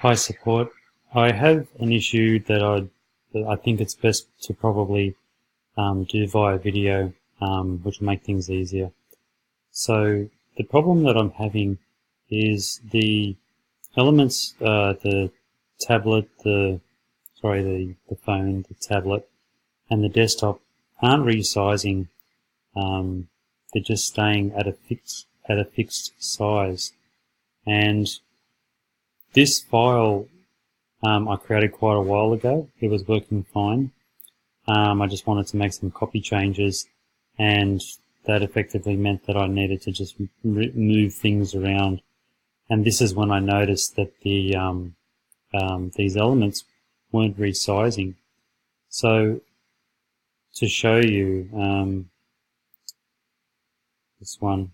Hi support. I have an issue that I think it's best to probably do via video, which will make things easier. So the problem that I'm having is the elements, the tablet, the phone, the tablet, and the desktop aren't resizing. They're just staying at a fixed size, and this file I created quite a while ago. It was working fine. I just wanted to make some copy changes, and that effectively meant that I needed to just move things around. And this is when I noticed that the these elements weren't resizing. So to show you this one,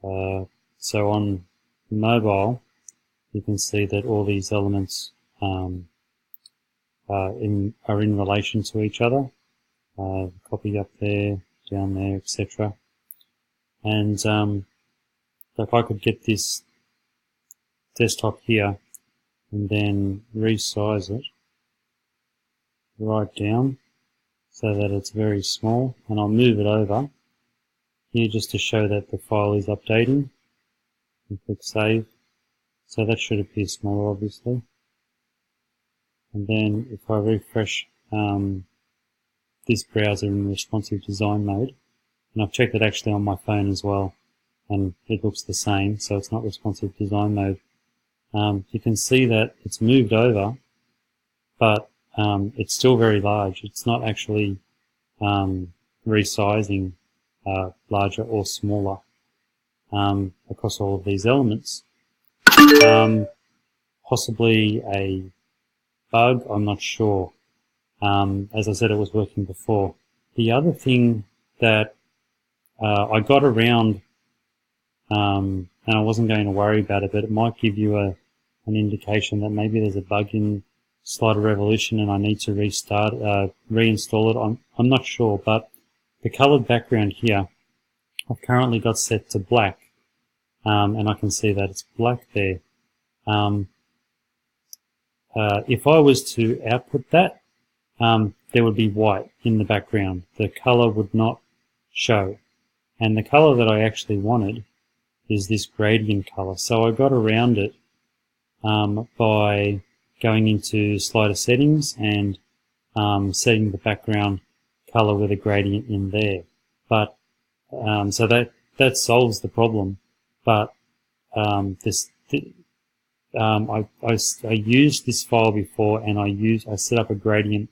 so on mobile, you can see that all these elements are in relation to each other. Copy up there, down there, etc. And if I could get this desktop here and then resize it right down so that it's very small, and I'll move it over here just to show that the file is updating, and click save. So that should appear smaller, obviously. And then if I refresh this browser in responsive design mode, and I've checked it actually on my phone as well, and it looks the same, so it's not responsive design mode. You can see that it's moved over, but it's still very large. It's not actually resizing larger or smaller across all of these elements. Possibly a bug, I'm not sure. As I said, it was working before. The other thing that I got around, and I wasn't going to worry about it, but it might give you an indication that maybe there's a bug in Slider Revolution and I need to reinstall it. I'm not sure, but the colored background here I've currently got set to black, and I can see that it's black there. If I was to output that, there would be white in the background. The color would not show. And the color that I actually wanted is this gradient color. So I got around it by going into slider settings and setting the background color with a gradient in there. But so that solves the problem. But I used this file before, and I set up a gradient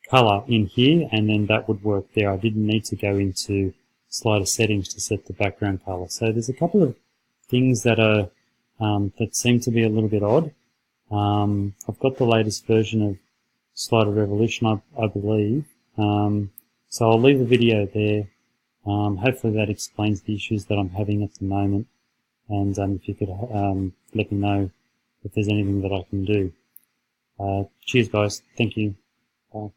color in here, and then that would work there. I didn't need to go into slider settings to set the background color. So there's a couple of things that are that seem to be a little bit odd. I've got the latest version of Slider Revolution, I believe. So I'll leave the video there. Hopefully that explains the issues that I'm having at the moment. And if you could let me know if there's anything that I can do. Cheers, guys. Thank you. Bye.